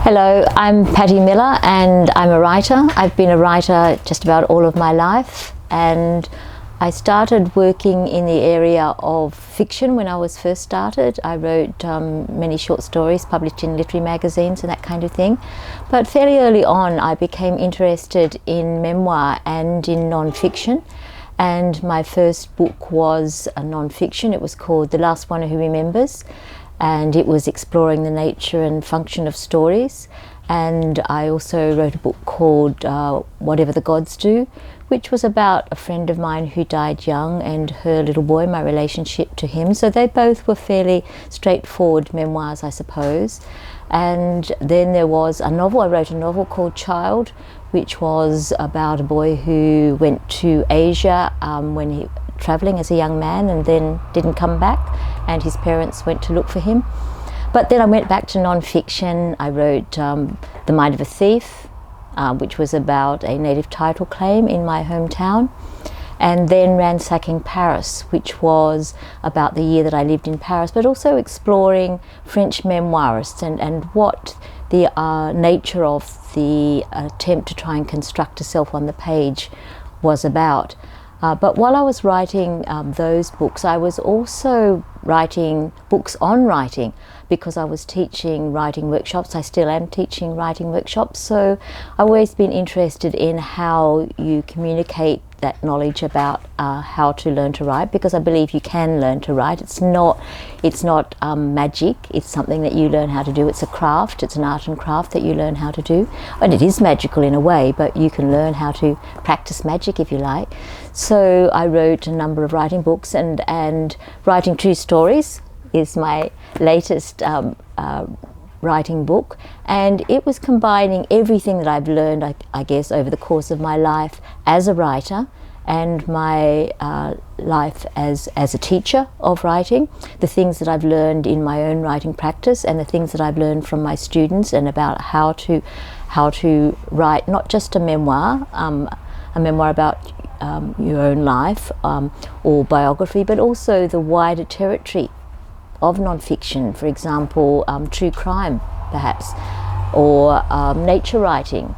Hello, I'm Patti Miller and I'm a writer. I've been a writer just about all of my life, and I started working in the area of fiction when I was first started. I wrote many short stories published in literary magazines and that kind of thing. But fairly early on I became interested in memoir and in non-fiction. And my first book was a non-fiction. It was called The Last One Who Remembers, and it was exploring the nature and function of stories. And I also wrote a book called Whatever the Gods Do, which was about a friend of mine who died young and her little boy, my relationship to him. So they both were fairly straightforward memoirs, I suppose. And then there was a novel. I wrote a novel called Child, which was about a boy who went to Asia when he travelling as a young man and then didn't come back, and his parents went to look for him. But then I went back to non-fiction. I wrote The Mind of a Thief, which was about a native title claim in my hometown, and then Ransacking Paris, which was about the year that I lived in Paris, but also exploring French memoirists and what the nature of the attempt to try and construct a self on the page was about. But while I was writing those books, I was also writing books on writing, because I was teaching writing workshops. I still am teaching writing workshops, so I've always been interested in how you communicate that knowledge about how to learn to write, because I believe you can learn to write. It's not magic. It's something that you learn how to do. It's a craft. It's an art and craft that you learn how to do, and it is magical in a way, but you can learn how to practice magic if you like. So I wrote a number of writing books, and Writing True Stories is my latest writing book, and it was combining everything that I've learned, I guess, over the course of my life as a writer and my life as a teacher of writing, the things that I've learned in my own writing practice and the things that I've learned from my students, and about how to write not just a memoir about your own life or biography, but also the wider territory of non-fiction, for example, true crime perhaps, or nature writing,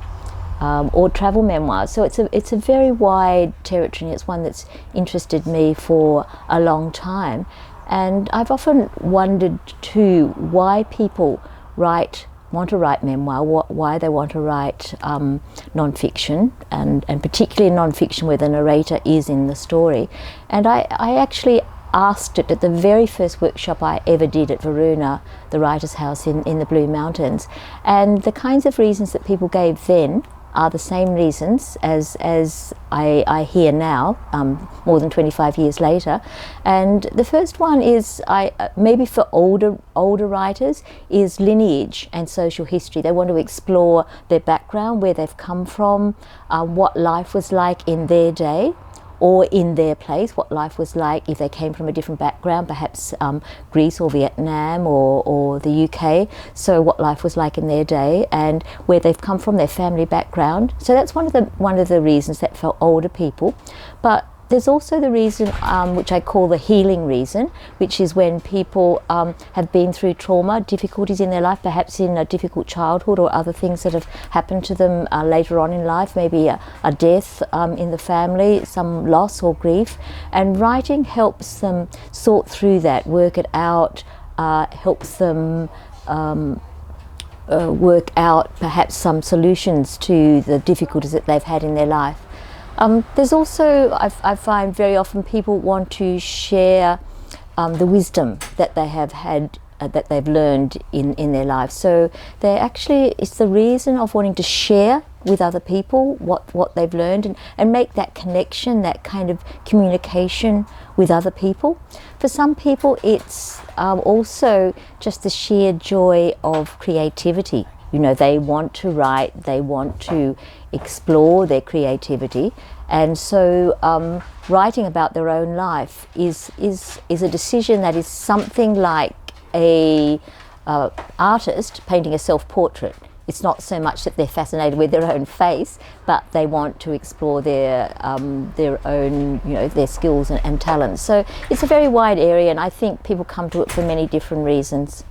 or travel memoirs. So it's a very wide territory, and it's one that's interested me for a long time. And I've often wondered too why people want to write memoir, why they want to write non-fiction, and particularly non-fiction where the narrator is in the story. And I actually asked it at the very first workshop I ever did at Varuna, the Writers' House in the Blue Mountains. And the kinds of reasons that people gave then are the same reasons as I hear now, more than 25 years later. And the first one is, maybe for older writers, is lineage and social history. They want to explore their background, where they've come from, what life was like in their day, or in their place, what life was like if they came from a different background, perhaps Greece or Vietnam or the UK. So what life was like in their day, and where they've come from, their family background. So that's one of the reasons that for older people. But there's also the reason, which I call the healing reason, which is when people have been through trauma, difficulties in their life, perhaps in a difficult childhood or other things that have happened to them later on in life, maybe a death in the family, some loss or grief. And writing helps them sort through that, work it out, helps them work out perhaps some solutions to the difficulties that they've had in their life. There's also, I find very often people want to share the wisdom that they have had, that they've learned in their lives. So it's the reason of wanting to share with other people what they've learned, and make that connection, that kind of communication with other people. For some people it's also just the sheer joy of creativity. You know, they want to write, they want to explore their creativity, and so writing about their own life is a decision that is something like a artist painting a self-portrait. It's not so much that they're fascinated with their own face, but they want to explore their own, their skills and talents. So it's a very wide area, and I think people come to it for many different reasons.